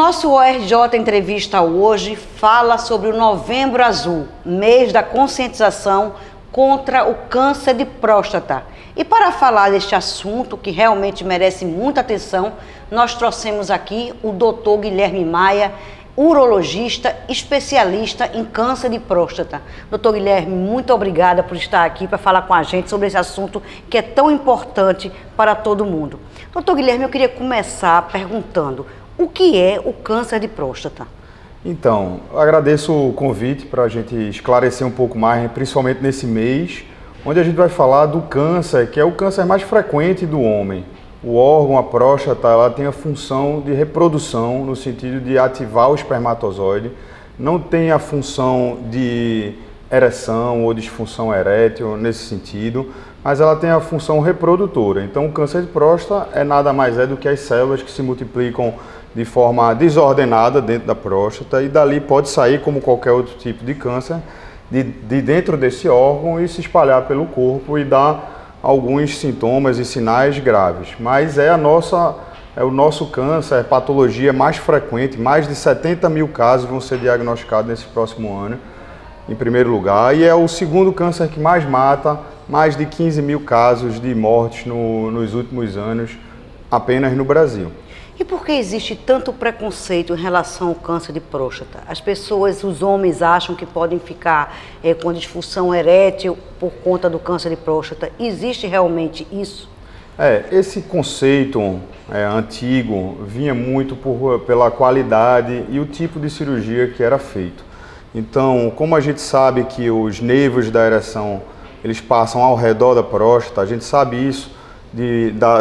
nosso ORJ Entrevista hoje fala sobre o Novembro Azul, mês da conscientização contra o câncer de próstata. E para falar deste assunto, que realmente merece muita atenção, nós trouxemos aqui o Dr. Guilherme Maia, urologista, especialista em câncer de próstata. Doutor Guilherme, muito obrigada por estar aqui para falar com a gente sobre esse assunto que é tão importante para todo mundo. Doutor Guilherme, eu queria começar perguntando, o que é o câncer de próstata? Então, eu agradeço o convite para a gente esclarecer um pouco mais, principalmente nesse mês, onde a gente vai falar do câncer, que é o câncer mais frequente do homem. O órgão, a próstata, ela tem a função de reprodução, no sentido de ativar o espermatozoide, não tem a função de ereção ou disfunção erétil nesse sentido, mas ela tem a função reprodutora. Então, o câncer de próstata é nada mais do que as células que se multiplicam de forma desordenada dentro da próstata e dali pode sair, como qualquer outro tipo de câncer, de dentro desse órgão e se espalhar pelo corpo e dar alguns sintomas e sinais graves. Mas é o nosso câncer, a patologia mais frequente, mais de 70 mil casos vão ser diagnosticados nesse próximo ano, em primeiro lugar, e é o segundo câncer que mais mata, mais de 15 mil casos de mortes nos últimos anos, apenas no Brasil. E por que existe tanto preconceito em relação ao câncer de próstata? As pessoas, os homens acham que podem ficar com disfunção erétil por conta do câncer de próstata. Existe realmente isso? Esse conceito antigo vinha muito pela qualidade e o tipo de cirurgia que era feito. Então, como a gente sabe que os nervos da ereção eles passam ao redor da próstata, a gente sabe isso,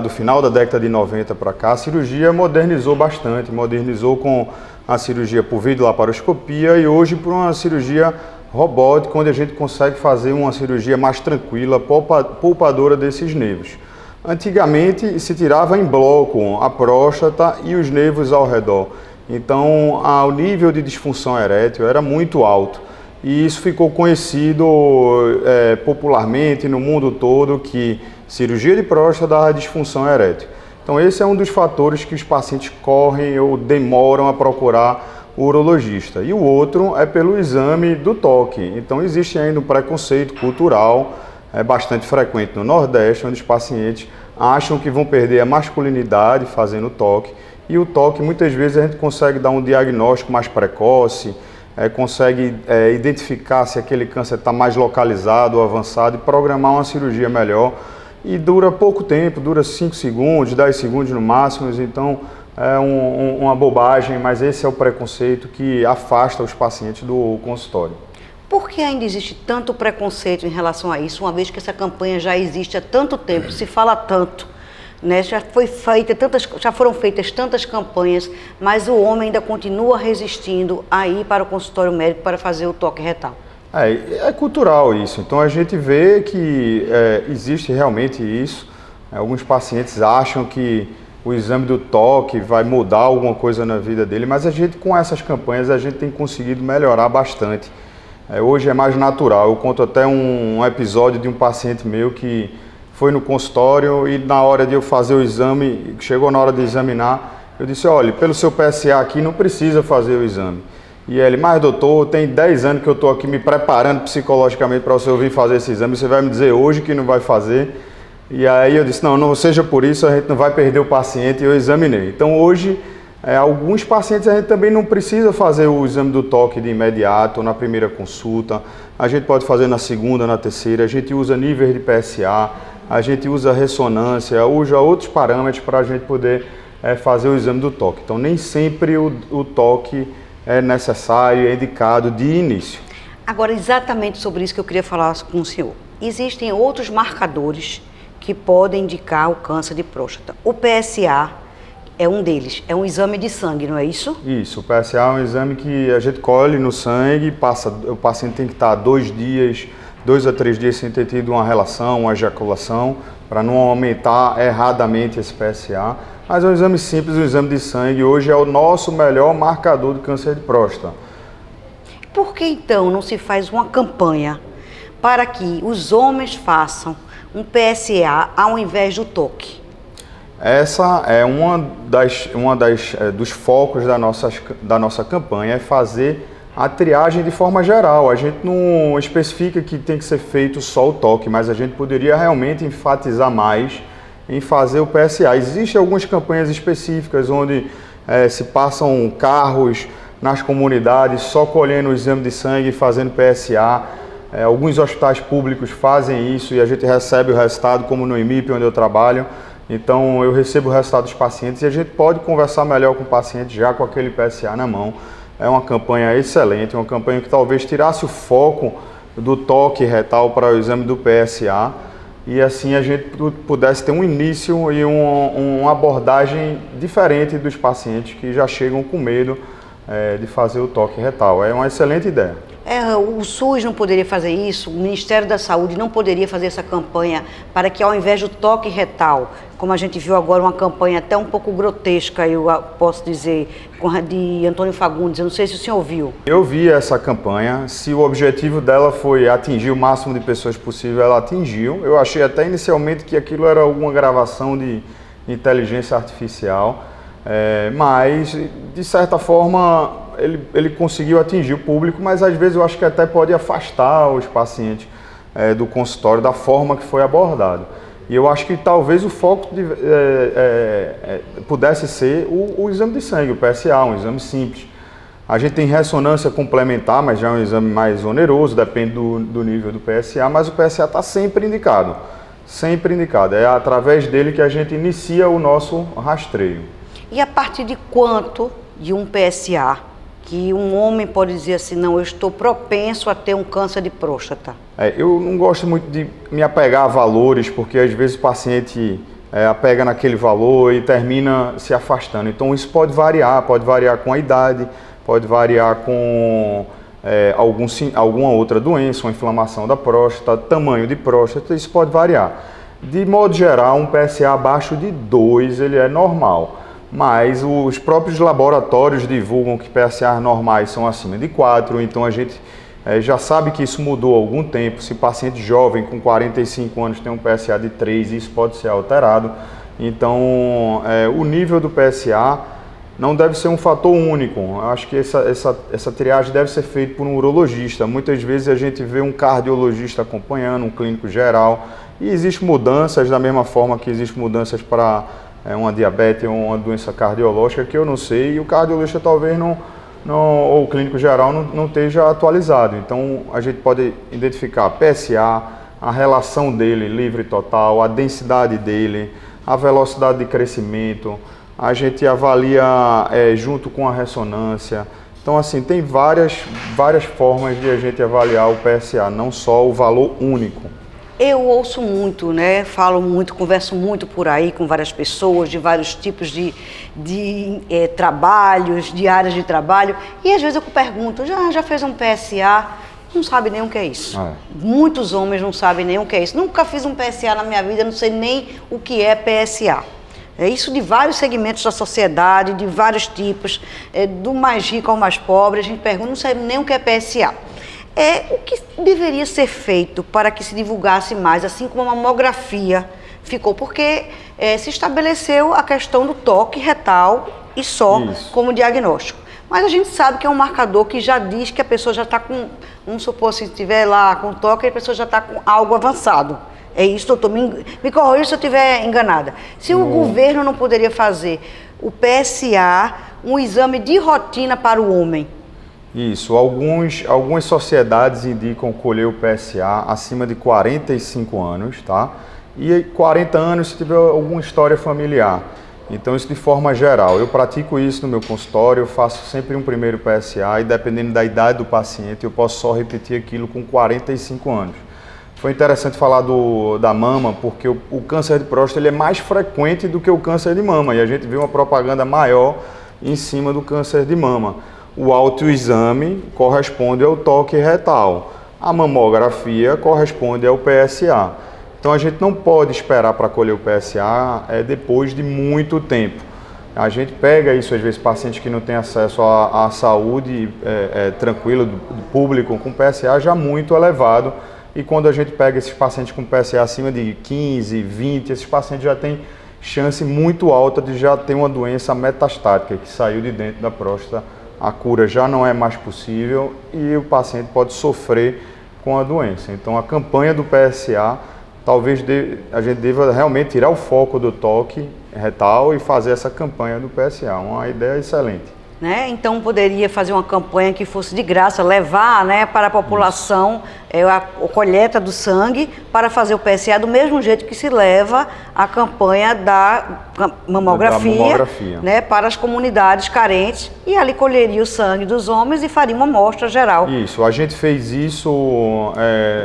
do final da década de 90 para cá, a cirurgia modernizou bastante, modernizou com a cirurgia por videolaparoscopia e hoje por uma cirurgia robótica, onde a gente consegue fazer uma cirurgia mais tranquila, poupadora desses nervos. Antigamente se tirava em bloco a próstata e os nervos ao redor, então o nível de disfunção erétil era muito alto. E isso ficou conhecido popularmente no mundo todo que cirurgia de próstata dá disfunção erétil. Então esse é um dos fatores que os pacientes correm ou demoram a procurar o urologista. E o outro é pelo exame do toque. Então existe ainda um preconceito cultural, bastante frequente no Nordeste, onde os pacientes acham que vão perder a masculinidade fazendo toque. E o toque, muitas vezes, a gente consegue dar um diagnóstico mais precoce, consegue identificar se aquele câncer está mais localizado ou avançado e programar uma cirurgia melhor. E dura pouco tempo, dura 5 segundos, 10 segundos no máximo, então é uma bobagem, mas esse é o preconceito que afasta os pacientes do consultório. Por que ainda existe tanto preconceito em relação a isso, uma vez que essa campanha já existe há tanto tempo, se fala tanto, né? Já foram feitas tantas campanhas, mas o homem ainda continua resistindo a ir para o consultório médico para fazer o toque retal? É cultural isso, então a gente vê que existe realmente isso. Alguns pacientes acham que o exame do toque vai mudar alguma coisa na vida dele, mas a gente, com essas campanhas, a gente tem conseguido melhorar bastante. Hoje é mais natural. Eu conto até um episódio de um paciente meu que foi no consultório e na hora de eu fazer o exame, chegou na hora de examinar, eu disse, olha, pelo seu PSA aqui não precisa fazer o exame. E ele, mas doutor, tem 10 anos que eu estou aqui me preparando psicologicamente para você vir fazer esse exame, você vai me dizer hoje que não vai fazer? E aí eu disse, não seja por isso, a gente não vai perder o paciente, e eu examinei. Então hoje, alguns pacientes a gente também não precisa fazer o exame do toque de imediato, na primeira consulta, a gente pode fazer na segunda, na terceira, a gente usa níveis de PSA, a gente usa ressonância, usa outros parâmetros para a gente poder fazer o exame do toque. Então nem sempre o toque é necessário, é indicado de início. Agora, exatamente sobre isso que eu queria falar com o senhor. Existem outros marcadores que podem indicar o câncer de próstata. O PSA é um deles, é um exame de sangue, não é isso? Isso, o PSA é um exame que a gente colhe no sangue, o paciente tem que estar 2 a 3 dias sem ter tido uma relação, uma ejaculação, para não aumentar erradamente esse PSA. Mas é um exame simples, um exame de sangue, hoje é o nosso melhor marcador de câncer de próstata. Por que então não se faz uma campanha para que os homens façam um PSA ao invés do toque? Essa é dos focos da nossa campanha, é fazer a triagem de forma geral. A gente não especifica que tem que ser feito só o toque, mas a gente poderia realmente enfatizar mais em fazer o PSA. Existem algumas campanhas específicas onde se passam carros nas comunidades só colhendo o exame de sangue e fazendo PSA. Alguns hospitais públicos fazem isso e a gente recebe o resultado, como no IMIP, onde eu trabalho. Então eu recebo o resultado dos pacientes e a gente pode conversar melhor com o paciente já com aquele PSA na mão. É uma campanha excelente, uma campanha que talvez tirasse o foco do toque retal para o exame do PSA e assim a gente pudesse ter um início e uma abordagem diferente dos pacientes que já chegam com medo de fazer o toque retal. É uma excelente ideia. O SUS não poderia fazer isso, o Ministério da Saúde não poderia fazer essa campanha para que ao invés do toque retal, como a gente viu agora uma campanha até um pouco grotesca, eu posso dizer, de Antônio Fagundes, eu não sei se o senhor ouviu. Eu vi essa campanha, se o objetivo dela foi atingir o máximo de pessoas possível, ela atingiu. Eu achei até inicialmente que aquilo era alguma gravação de inteligência artificial, mas de certa forma ele conseguiu atingir o público, mas às vezes eu acho que até pode afastar os pacientes do consultório da forma que foi abordado. E eu acho que talvez o foco pudesse ser o exame de sangue, o PSA, um exame simples. A gente tem ressonância complementar, mas já é um exame mais oneroso, depende do nível do PSA, mas o PSA está sempre indicado. Sempre indicado. É através dele que a gente inicia o nosso rastreio. E a partir de quanto de um PSA que um homem pode dizer assim, não, eu estou propenso a ter um câncer de próstata? Eu não gosto muito de me apegar a valores, porque às vezes o paciente apega naquele valor e termina se afastando. Então isso pode variar com a idade, pode variar com alguma outra doença, uma inflamação da próstata, tamanho de próstata, isso pode variar. De modo geral, um PSA abaixo de 2 ele é normal. Mas os próprios laboratórios divulgam que PSA normais são acima de 4, então a gente já sabe que isso mudou há algum tempo. Se paciente jovem com 45 anos tem um PSA de 3, isso pode ser alterado. Então, o nível do PSA não deve ser um fator único. Eu acho que essa triagem deve ser feita por um urologista. Muitas vezes a gente vê um cardiologista acompanhando, um clínico geral, e existem mudanças da mesma forma que existem mudanças para uma diabetes ou uma doença cardiológica que eu não sei e o cardiologista talvez ou o clínico geral não esteja atualizado. Então a gente pode identificar PSA, a relação dele livre total, a densidade dele, a velocidade de crescimento, a gente avalia junto com a ressonância. Então assim, tem várias formas de a gente avaliar o PSA, não só o valor único. Eu ouço muito, né? Falo muito, converso muito por aí com várias pessoas de vários tipos de trabalhos, de áreas de trabalho. E às vezes eu pergunto, já fez um PSA? Não sabe nem o que é isso. Muitos homens não sabem nem o que é isso. Nunca fiz um PSA na minha vida, não sei nem o que é PSA. É isso de vários segmentos da sociedade, de vários tipos, do mais rico ao mais pobre. A gente pergunta, não sabe nem o que é PSA. O que deveria ser feito para que se divulgasse mais, assim como a mamografia ficou, porque se estabeleceu a questão do toque retal e só como diagnóstico. Mas a gente sabe que é um marcador que já diz que a pessoa já está com, vamos supor, se estiver lá com toque, a pessoa já está com algo avançado. É isso, doutor, me corrija se eu estiver enganada. Se o governo não poderia fazer o PSA, um exame de rotina para o homem. Isso, algumas sociedades indicam colher o PSA acima de 45 anos, tá? E 40 anos se tiver alguma história familiar. Então isso de forma geral. Eu pratico isso no meu consultório, eu faço sempre um primeiro PSA e dependendo da idade do paciente eu posso só repetir aquilo com 45 anos. Foi interessante falar da mama, porque o câncer de próstata ele é mais frequente do que o câncer de mama e a gente vê uma propaganda maior em cima do câncer de mama. O autoexame corresponde ao toque retal, a mamografia corresponde ao PSA. Então a gente não pode esperar para colher o PSA depois de muito tempo. A gente pega isso, às vezes, pacientes que não têm acesso à saúde tranquila do público, com PSA já muito elevado. E quando a gente pega esses pacientes com PSA acima de 15, 20, esses pacientes já têm chance muito alta de já ter uma doença metastática que saiu de dentro da próstata. A cura já não é mais possível e o paciente pode sofrer com a doença. Então, a campanha do PSA, talvez a gente deva realmente tirar o foco do toque retal e fazer essa campanha do PSA. Uma ideia excelente. Né? Então poderia fazer uma campanha que fosse de graça, levar, né, para a população a coleta do sangue para fazer o PSA do mesmo jeito que se leva a campanha da mamografia, né, para as comunidades carentes, e ali colheria o sangue dos homens e faria uma amostra geral. Isso, a gente fez isso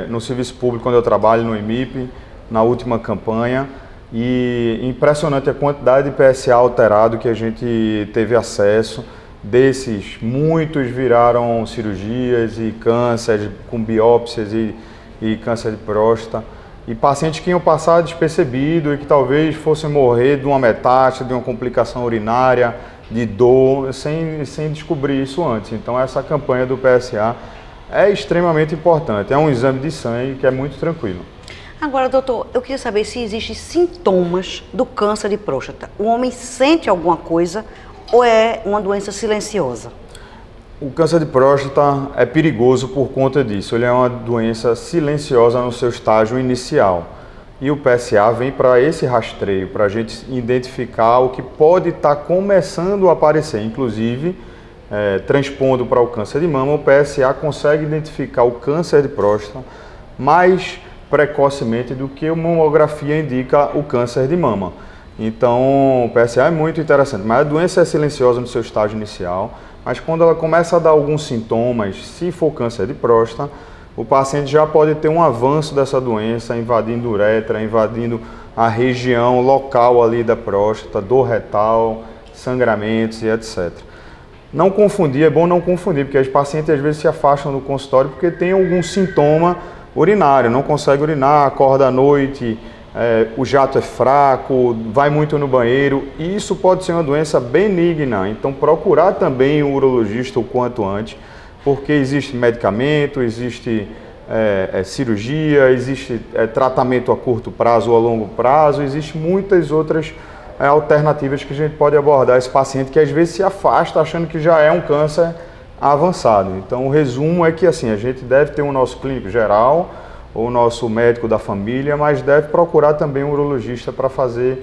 no serviço público quando eu trabalho no IMIP, na última campanha. E impressionante a quantidade de PSA alterado que a gente teve acesso. Desses, muitos viraram cirurgias e cânceres com biópsias e câncer de próstata. E pacientes que iam passar despercebido e que talvez fossem morrer de uma metástase, de uma complicação urinária, de dor, sem descobrir isso antes. Então essa campanha do PSA é extremamente importante. É um exame de sangue que é muito tranquilo. Agora, doutor, eu queria saber se existem sintomas do câncer de próstata. O homem sente alguma coisa ou é uma doença silenciosa? O câncer de próstata é perigoso por conta disso. Ele é uma doença silenciosa no seu estágio inicial. E o PSA vem para esse rastreio, para a gente identificar o que pode estar começando a aparecer. Inclusive, transpondo para o câncer de mama, o PSA consegue identificar o câncer de próstata mais precocemente do que a mamografia indica o câncer de mama. Então, o PSA é muito interessante, mas a doença é silenciosa no seu estágio inicial, mas quando ela começa a dar alguns sintomas, se for câncer de próstata, o paciente já pode ter um avanço dessa doença, invadindo uretra, invadindo a região local ali da próstata, dor retal, sangramentos e etc. Não confundir, é bom não confundir, porque os pacientes às vezes se afastam do consultório porque tem algum sintoma urinário, não consegue urinar, acorda à noite, o jato é fraco, vai muito no banheiro, e isso pode ser uma doença benigna. Então procurar também o urologista o quanto antes, porque existe medicamento, existe cirurgia, existe tratamento a curto prazo ou a longo prazo, existem muitas outras alternativas que a gente pode abordar esse paciente que às vezes se afasta achando que já é um câncer avançado. Então o resumo é que assim, a gente deve ter o nosso clínico geral, ou o nosso médico da família, mas deve procurar também um urologista para fazer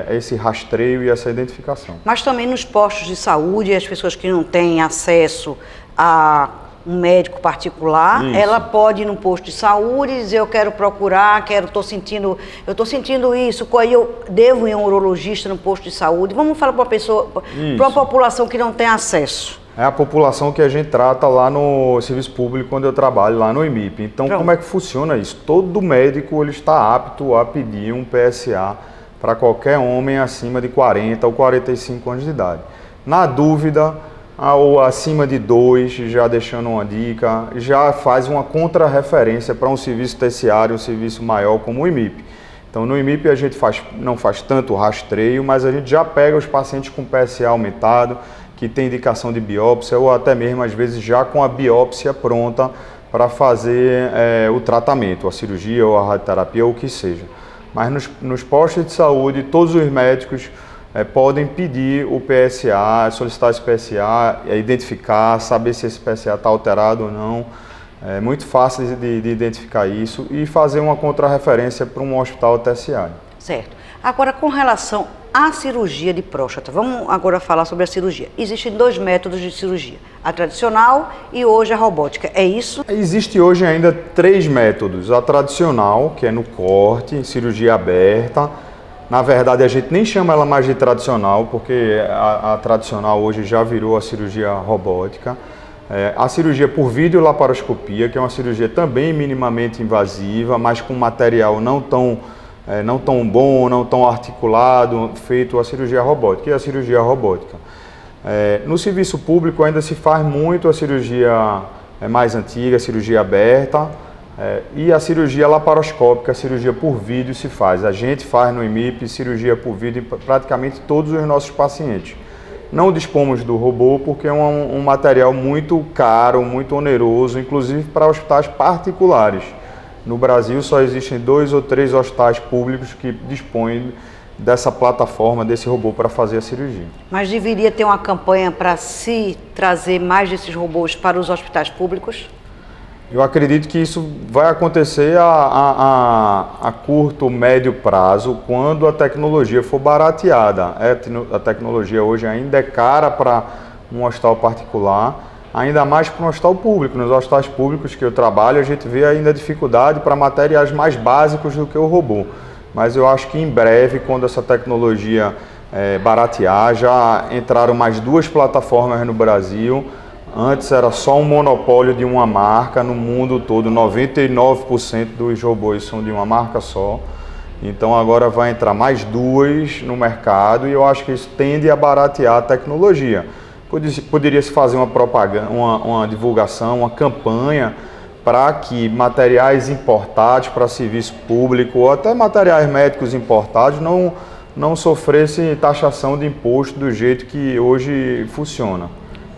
esse rastreio e essa identificação. Mas também nos postos de saúde, as pessoas que não têm acesso a um médico particular, isso. Ela pode ir num posto de saúde e dizer, eu quero procurar, eu estou sentindo isso, aí eu devo ir a um urologista no posto de saúde. Vamos falar para uma pessoa, para uma população que não tem acesso. É a população que a gente trata lá no serviço público quando eu trabalho lá no IMIP. Então, como é que funciona isso? Todo médico ele está apto a pedir um PSA para qualquer homem acima de 40 ou 45 anos de idade. Na dúvida, ou acima de 2, já deixando uma dica, já faz uma contrarreferência para um serviço terciário, um serviço maior como o IMIP. Então, no IMIP a gente não faz tanto rastreio, mas a gente já pega os pacientes com PSA aumentado, que tem indicação de biópsia, ou até mesmo, às vezes, já com a biópsia pronta para fazer o tratamento, a cirurgia ou a radioterapia, ou o que seja. Mas nos postos de saúde, todos os médicos podem pedir o PSA, solicitar esse PSA, identificar, saber se esse PSA está alterado ou não. É muito fácil de identificar isso e fazer uma contrarreferência para um hospital terciário. Certo. Agora, com relação à cirurgia de próstata, vamos agora falar sobre a cirurgia. Existem 2 métodos de cirurgia, a tradicional e hoje a robótica, é isso? Existe hoje ainda 3 métodos. A tradicional, que é no corte, cirurgia aberta. Na verdade, a gente nem chama ela mais de tradicional, porque a tradicional hoje já virou a cirurgia robótica. A cirurgia por videolaparoscopia, que é uma cirurgia também minimamente invasiva, mas com material não tão bom, não tão articulado, feito a cirurgia robótica. E a cirurgia robótica? No serviço público ainda se faz muito a cirurgia mais antiga, a cirurgia aberta, e a cirurgia laparoscópica, a cirurgia por vídeo se faz. A gente faz no IMIP cirurgia por vídeo em praticamente todos os nossos pacientes. Não dispomos do robô porque é um material muito caro, muito oneroso, inclusive para hospitais particulares. No Brasil só existem 2 ou 3 hospitais públicos que dispõem dessa plataforma, desse robô para fazer a cirurgia. Mas deveria ter uma campanha para se trazer mais desses robôs para os hospitais públicos? Eu acredito que isso vai acontecer a curto, médio prazo, quando a tecnologia for barateada. A tecnologia hoje ainda é cara para um hospital particular, ainda mais para um hospital público. Nos hospitais públicos que eu trabalho, a gente vê ainda dificuldade para materiais mais básicos do que o robô. Mas eu acho que em breve, quando essa tecnologia baratear, já entraram mais 2 plataformas no Brasil. Antes era só um monopólio de uma marca, no mundo todo 99% dos robôs são de uma marca só. Então agora vai entrar mais 2 no mercado e eu acho que isso tende a baratear a tecnologia. Poderia-se fazer uma propaganda, uma divulgação, uma campanha para que materiais importados para serviço público ou até materiais médicos importados não sofressem taxação de imposto do jeito que hoje funciona.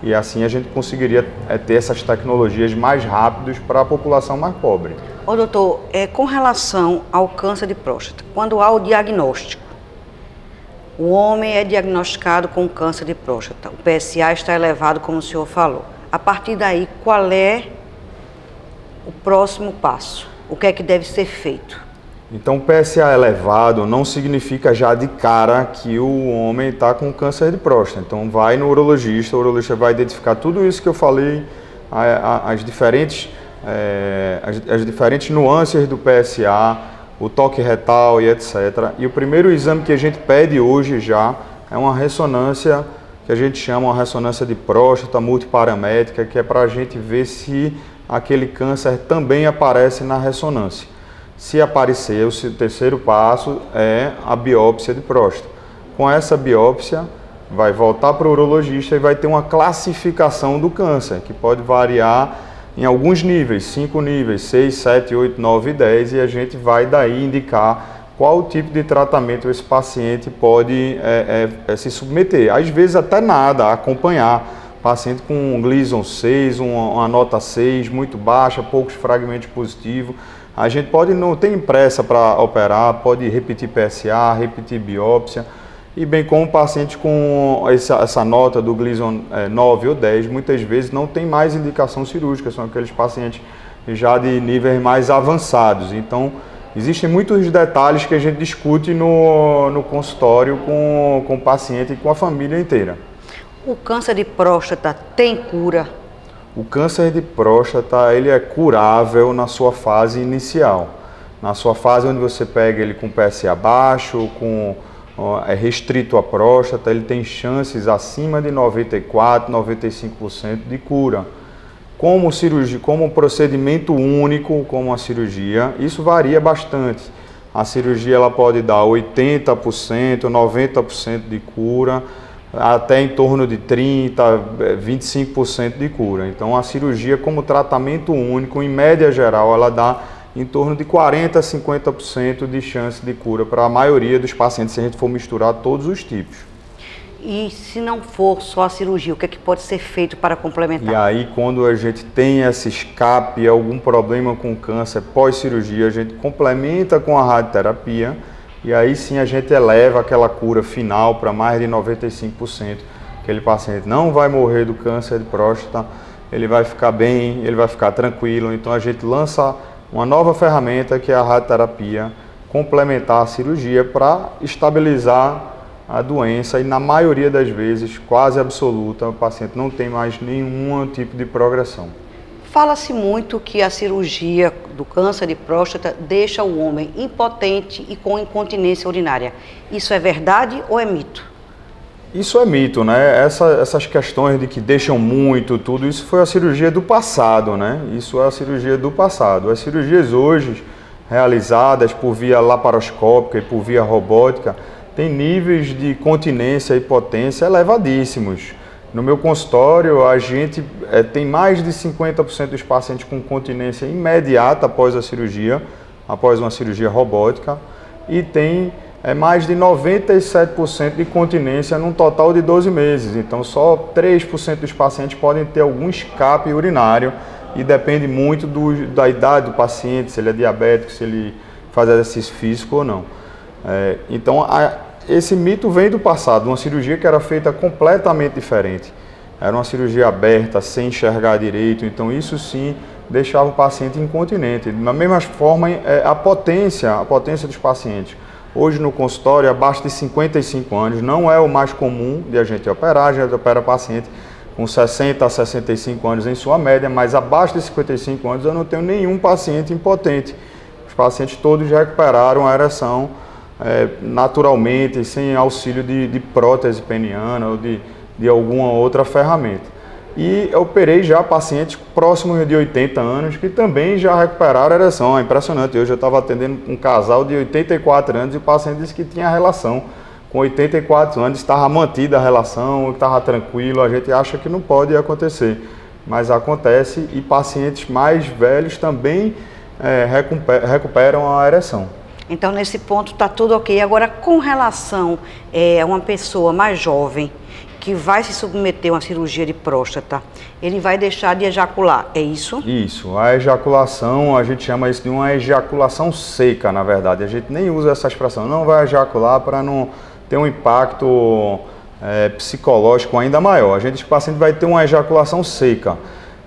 E assim a gente conseguiria ter essas tecnologias mais rápidas para a população mais pobre. Ô doutor, com relação ao câncer de próstata, quando há o diagnóstico, o homem é diagnosticado com câncer de próstata, o PSA está elevado, como o senhor falou. A partir daí, qual é o próximo passo? O que é que deve ser feito? Então, PSA elevado não significa já de cara que o homem está com câncer de próstata. Então, vai no urologista, o urologista vai identificar tudo isso que eu falei, as diferentes nuances do PSA, o toque retal e etc. E o primeiro exame que a gente pede hoje já é uma ressonância, que a gente chama uma ressonância de próstata multiparamétrica, que é para a gente ver se aquele câncer também aparece na ressonância. Se aparecer, o terceiro passo é a biópsia de próstata. Com essa biópsia, vai voltar para o urologista e vai ter uma classificação do câncer, que pode variar em alguns níveis, 5 níveis, 6, 7, 8, 9 e 10, e a gente vai daí indicar qual tipo de tratamento esse paciente pode se submeter. Às vezes até nada, acompanhar. Paciente com um Gleason 6, uma nota 6, muito baixa, poucos fragmentos positivos. A gente não tem pressa para operar, pode repetir PSA, repetir biópsia, e bem como pacientes com essa nota do Gleason 9 ou 10, muitas vezes não tem mais indicação cirúrgica, são aqueles pacientes já de níveis mais avançados. Então, existem muitos detalhes que a gente discute no consultório com o paciente e com a família inteira. O câncer de próstata tem cura? O câncer de próstata, ele é curável na sua fase inicial. Na sua fase onde você pega ele com PSA baixo, é restrito à próstata, ele tem chances acima de 94%, 95% de cura. Como um procedimento único, como a cirurgia, isso varia bastante. A cirurgia ela pode dar 80%, 90% de cura, até em torno de 30%, 25% de cura. Então a cirurgia como tratamento único, em média geral, ela dá em torno de 40% a 50% de chance de cura para a maioria dos pacientes, se a gente for misturar todos os tipos. E se não for só a cirurgia, o que é que pode ser feito para complementar? E aí, quando a gente tem esse escape, algum problema com câncer pós-cirurgia, a gente complementa com a radioterapia. E aí sim a gente eleva aquela cura final para mais de 95%. Aquele paciente não vai morrer do câncer de próstata, ele vai ficar bem, ele vai ficar tranquilo. Então a gente lança uma nova ferramenta que é a radioterapia, complementar a cirurgia para estabilizar a doença e na maioria das vezes, quase absoluta, o paciente não tem mais nenhum tipo de progressão. Fala-se muito que a cirurgia do câncer de próstata deixa o homem impotente e com incontinência urinária. Isso é verdade ou é mito? Isso é mito, né? Essas questões de que deixam muito, tudo isso foi a cirurgia do passado, né? Isso é a cirurgia do passado. As cirurgias hoje realizadas por via laparoscópica e por via robótica têm níveis de continência e potência elevadíssimos. No meu consultório, a gente tem mais de 50% dos pacientes com continência imediata após a cirurgia, após uma cirurgia robótica, e tem mais de 97% de continência num total de 12 meses. Então, só 3% dos pacientes podem ter algum escape urinário e depende muito da idade do paciente, se ele é diabético, se ele faz exercício físico ou não. Então, esse mito vem do passado, uma cirurgia que era feita completamente diferente. Era uma cirurgia aberta, sem enxergar direito, então isso sim deixava o paciente incontinente. Da mesma forma, a potência dos pacientes. Hoje no consultório, abaixo de 55 anos, não é o mais comum de a gente operar, a gente opera paciente com 60 a 65 anos em sua média, mas abaixo de 55 anos eu não tenho nenhum paciente impotente. Os pacientes todos já recuperaram a ereção naturalmente, sem auxílio de prótese peniana ou de alguma outra ferramenta. E eu operei já pacientes próximos de 80 anos que também já recuperaram a ereção. É impressionante, hoje eu estava atendendo um casal de 84 anos e o paciente disse que tinha relação. Com 84 anos estava mantida a relação, estava tranquilo, a gente acha que não pode acontecer, mas acontece e pacientes mais velhos também recuperam a ereção. Então, nesse ponto está tudo ok. Agora, com relação a uma pessoa mais jovem que vai se submeter a uma cirurgia de próstata, ele vai deixar de ejacular, é isso? Isso, a ejaculação, a gente chama isso de uma ejaculação seca, na verdade. A gente nem usa essa expressão, não vai ejacular para não ter um impacto psicológico ainda maior. A gente diz que o paciente vai ter uma ejaculação seca,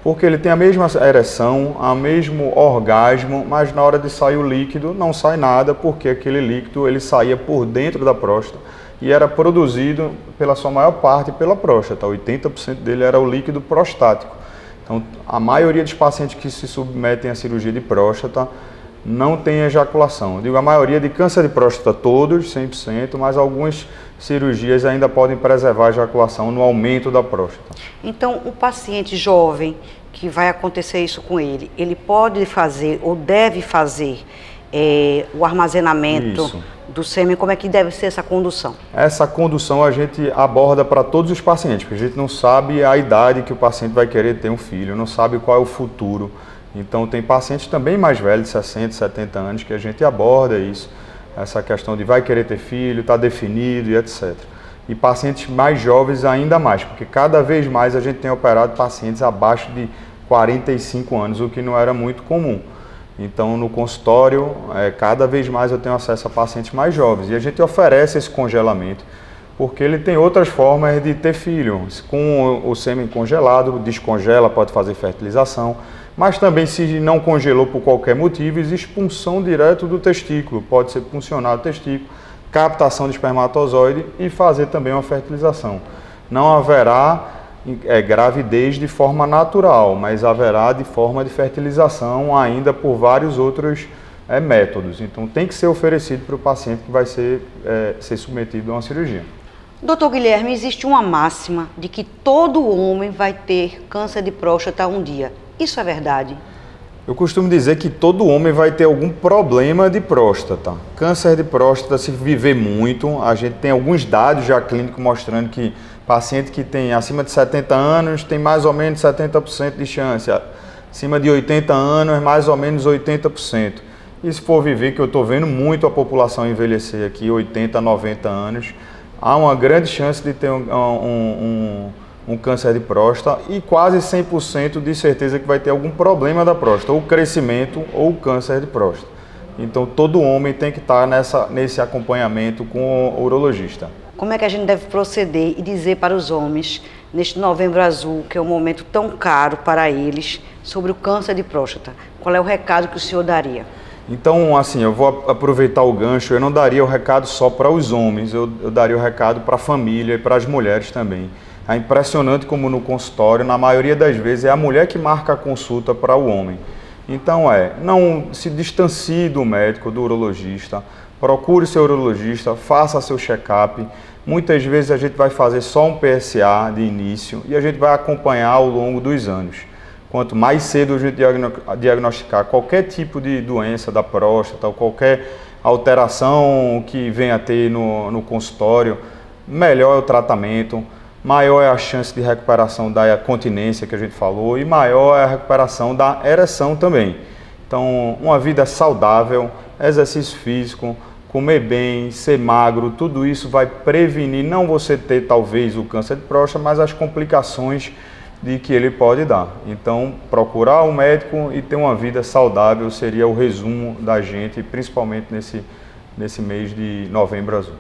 porque ele tem a mesma ereção, o mesmo orgasmo, mas na hora de sair o líquido não sai nada, porque aquele líquido ele saía por dentro da próstata e era produzido pela sua maior parte pela próstata. 80% dele era o líquido prostático. Então, a maioria dos pacientes que se submetem à cirurgia de próstata não tem ejaculação. Eu digo a maioria de câncer de próstata, todos, 100%, mas algumas cirurgias ainda podem preservar a ejaculação no aumento da próstata. Então, o paciente jovem que vai acontecer isso com ele, ele pode fazer ou deve fazer o armazenamento do sêmen? Como é que deve ser essa condução? Essa condução a gente aborda para todos os pacientes, porque a gente não sabe a idade que o paciente vai querer ter um filho, não sabe qual é o futuro. Então tem pacientes também mais velhos, de 60, 70 anos, que a gente aborda isso, essa questão de vai querer ter filho, está definido e etc. E pacientes mais jovens ainda mais, porque cada vez mais a gente tem operado pacientes abaixo de 45 anos, o que não era muito comum. Então, no consultório, cada vez mais eu tenho acesso a pacientes mais jovens. E a gente oferece esse congelamento, porque ele tem outras formas de ter filho. Com o sêmen congelado, descongela, pode fazer fertilização. Mas também, se não congelou por qualquer motivo, existe punção direto do testículo. Pode ser puncionado o testículo, captação de espermatozoide e fazer também uma fertilização. Não haverá gravidez de forma natural, mas haverá de forma de fertilização ainda por vários outros métodos. Então tem que ser oferecido para o paciente que vai ser submetido a uma cirurgia. Doutor Guilherme, existe uma máxima de que todo homem vai ter câncer de próstata um dia. Isso é verdade? Eu costumo dizer que todo homem vai ter algum problema de próstata. Câncer de próstata, se viver muito, a gente tem alguns dados já clínicos mostrando que paciente que tem acima de 70 anos tem mais ou menos 70% de chance, acima de 80 anos mais ou menos 80%. E se for viver, que eu estou vendo muito a população envelhecer aqui, 80, 90 anos, há uma grande chance de ter um câncer de próstata e quase 100% de certeza que vai ter algum problema da próstata, ou crescimento ou câncer de próstata. Então todo homem tem que estar nesse acompanhamento com o urologista. Como é que a gente deve proceder e dizer para os homens, neste Novembro Azul, que é um momento tão caro para eles, sobre o câncer de próstata? Qual é o recado que o senhor daria? Então, assim, eu vou aproveitar o gancho, eu não daria o recado só para os homens, eu daria o recado para a família e para as mulheres também. É impressionante como no consultório, na maioria das vezes, é a mulher que marca a consulta para o homem. Então não se distancie do médico, do urologista, procure seu urologista, faça seu check-up. Muitas vezes a gente vai fazer só um PSA de início e a gente vai acompanhar ao longo dos anos. Quanto mais cedo a gente diagnosticar qualquer tipo de doença da próstata ou qualquer alteração que venha a ter no consultório, melhor é o tratamento, maior é a chance de recuperação da continência que a gente falou e maior é a recuperação da ereção também. Então, uma vida saudável, exercício físico, comer bem, ser magro, tudo isso vai prevenir não você ter talvez o câncer de próstata, mas as complicações de que ele pode dar. Então, procurar um médico e ter uma vida saudável seria o resumo da gente, principalmente nesse mês de Novembro Azul.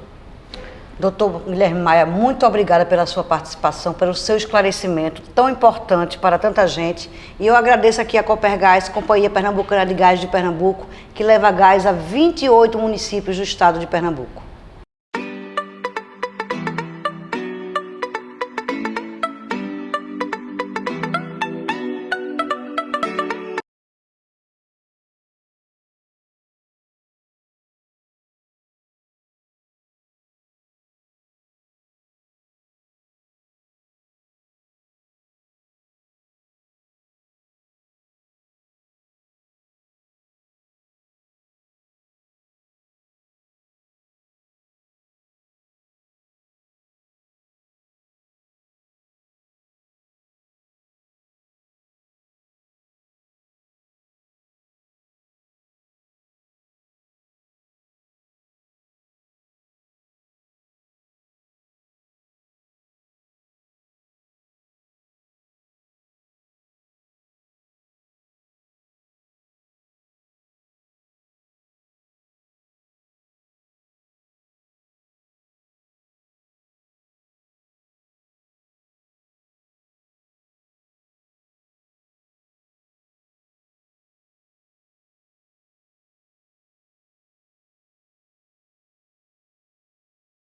Doutor Guilherme Maia, muito obrigada pela sua participação, pelo seu esclarecimento tão importante para tanta gente. E eu agradeço aqui a Copergás, Companhia Pernambucana de Gás de Pernambuco, que leva gás a 28 municípios do estado de Pernambuco.